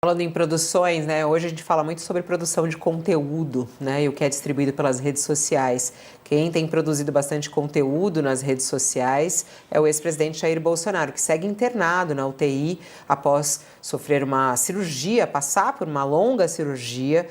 Falando em produções, né? Hoje a gente fala muito sobre produção de conteúdo, né? E o que é distribuído pelas redes sociais. Quem tem produzido bastante conteúdo nas redes sociais é o ex-presidente Jair Bolsonaro, que segue internado na UTI após sofrer uma cirurgia, passar por uma longa cirurgia,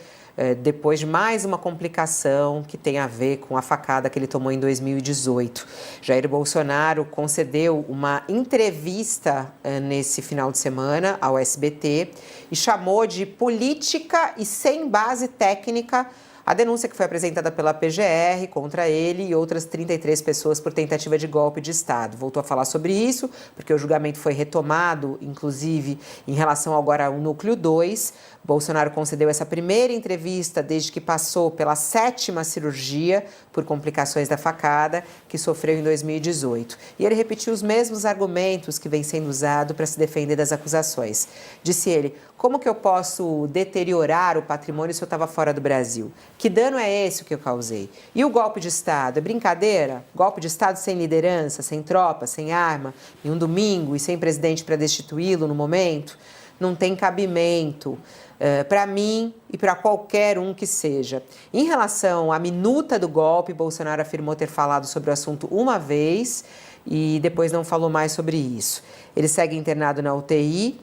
depois de mais uma complicação que tem a ver com a facada que ele tomou em 2018. Jair Bolsonaro concedeu uma entrevista nesse final de semana ao SBT e chamou de política e sem base técnica a denúncia que foi apresentada pela PGR contra ele e outras 33 pessoas por tentativa de golpe de Estado. Voltou a falar sobre isso, porque o julgamento foi retomado, inclusive, em relação agora ao Núcleo 2. Bolsonaro concedeu essa primeira entrevista desde que passou pela 7ª cirurgia por complicações da facada que sofreu em 2018. E ele repetiu os mesmos argumentos que vem sendo usado para se defender das acusações. Disse ele: como que eu posso deteriorar o patrimônio se eu estava fora do Brasil? Que dano é esse que eu causei? E o golpe de Estado? É brincadeira? Golpe de Estado sem liderança, sem tropa, sem arma, em um domingo e sem presidente para destituí-lo no momento? Não tem cabimento para mim e para qualquer um que seja. Em relação à minuta do golpe, Bolsonaro afirmou ter falado sobre o assunto uma vez e depois não falou mais sobre isso. Ele segue internado na UTI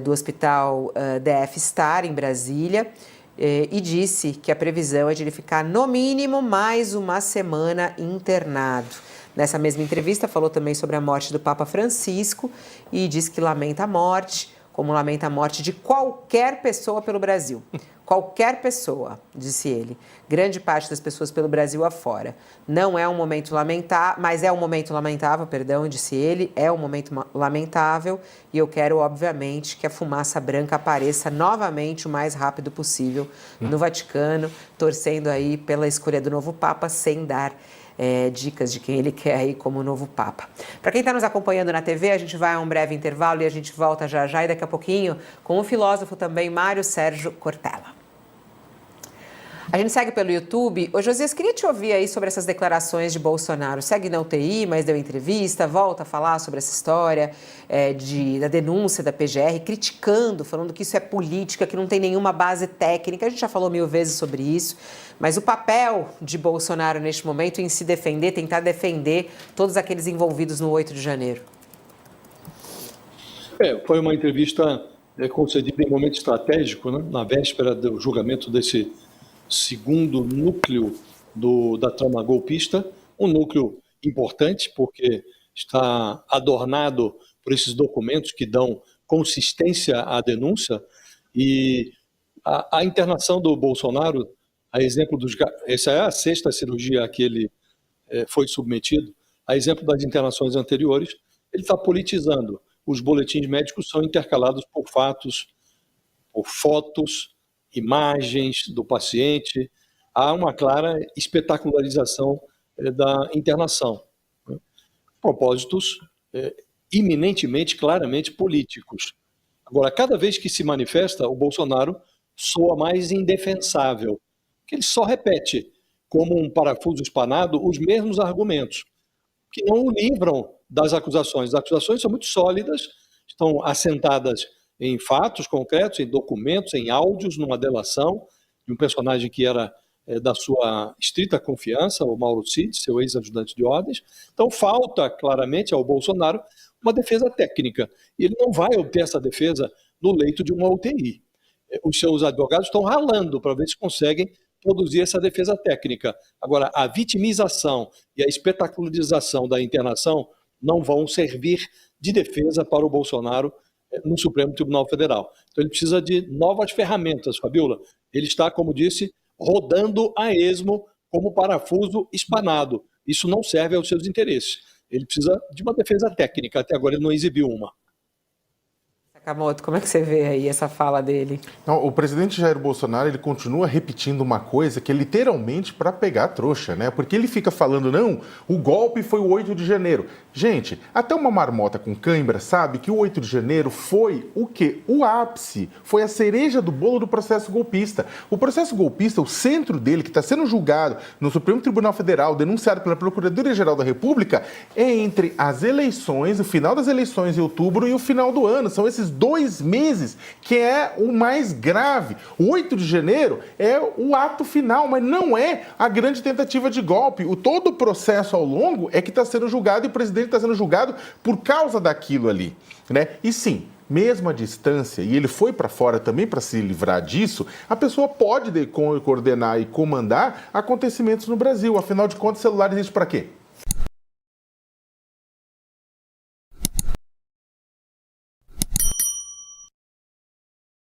do Hospital DF Star, em Brasília, e disse que a previsão é de ele ficar no mínimo mais uma semana internado. Nessa mesma entrevista falou também sobre a morte do Papa Francisco e disse que lamenta a morte, como lamenta a morte de qualquer pessoa pelo Brasil. Qualquer pessoa, disse ele. Grande parte das pessoas pelo Brasil afora. Não é um momento lamentável, mas é um momento lamentável, perdão, disse ele, é um momento lamentável e eu quero, obviamente, que a fumaça branca apareça novamente o mais rápido possível no Vaticano, torcendo aí pela escolha do novo Papa, sem dar dicas de quem ele quer aí como novo Papa. Para quem está nos acompanhando na TV, a gente vai a um breve intervalo e a gente volta já já e daqui a pouquinho com o filósofo também, Mário Sérgio Cortella. A gente segue pelo YouTube. Ô, Josias, queria te ouvir aí sobre essas declarações de Bolsonaro. Segue na UTI, mas deu entrevista, volta a falar sobre essa história da denúncia da PGR, criticando, falando que isso é política, que não tem nenhuma base técnica. A gente já falou 1000 vezes sobre isso. Mas o papel de Bolsonaro neste momento em se defender, tentar defender todos aqueles envolvidos no 8 de janeiro. Foi uma entrevista concedida em momento estratégico, né? Na véspera do julgamento desse segundo núcleo da trama golpista, um núcleo importante porque está adornado por esses documentos que dão consistência à denúncia e a internação do Bolsonaro, a exemplo essa é a 6ª cirurgia a que ele foi submetido, a exemplo das internações anteriores, ele está politizando. Os boletins médicos são intercalados por fatos, por fotos, imagens do paciente. Há uma clara espetacularização da internação. Propósitos iminentemente, claramente políticos. Agora, cada vez que se manifesta, o Bolsonaro soa mais indefensável, que ele só repete, como um parafuso espanado, os mesmos argumentos, que não o livram das acusações. As acusações são muito sólidas, estão assentadas em fatos concretos, em documentos, em áudios, numa delação de um personagem que era da sua estrita confiança, o Mauro Cid, seu ex-ajudante de ordens. Então, falta claramente ao Bolsonaro uma defesa técnica. E ele não vai obter essa defesa no leito de uma UTI. Os seus advogados estão ralando para ver se conseguem produzir essa defesa técnica. Agora, a vitimização e a espetacularização da internação não vão servir de defesa para o Bolsonaro no Supremo Tribunal Federal. Então ele precisa de novas ferramentas, Fabiola. Ele está, como disse, rodando a esmo como parafuso espanado. Isso não serve aos seus interesses. Ele precisa de uma defesa técnica. Até agora ele não exibiu uma. Sakamoto, como é que você vê aí essa fala dele? Não, o presidente Jair Bolsonaro, ele continua repetindo uma coisa que é literalmente para pegar a trouxa, né? Porque ele fica falando, não, o golpe foi o 8 de janeiro. Gente, até uma marmota com cãibra sabe que o 8 de janeiro foi o quê? O ápice, foi a cereja do bolo do processo golpista. O processo golpista, o centro dele, que está sendo julgado no Supremo Tribunal Federal, denunciado pela Procuradoria-Geral da República, é entre as eleições, o final das eleições em outubro e o final do ano. São esses 2 meses, que é o mais grave. O 8 de janeiro é o ato final, mas não é a grande tentativa de golpe. Todo o processo ao longo é que está sendo julgado e o presidente está sendo julgado por causa daquilo ali, né? E sim, mesmo à distância, e ele foi para fora também para se livrar disso, a pessoa pode coordenar e comandar acontecimentos no Brasil. Afinal de contas, o celular existe para quê?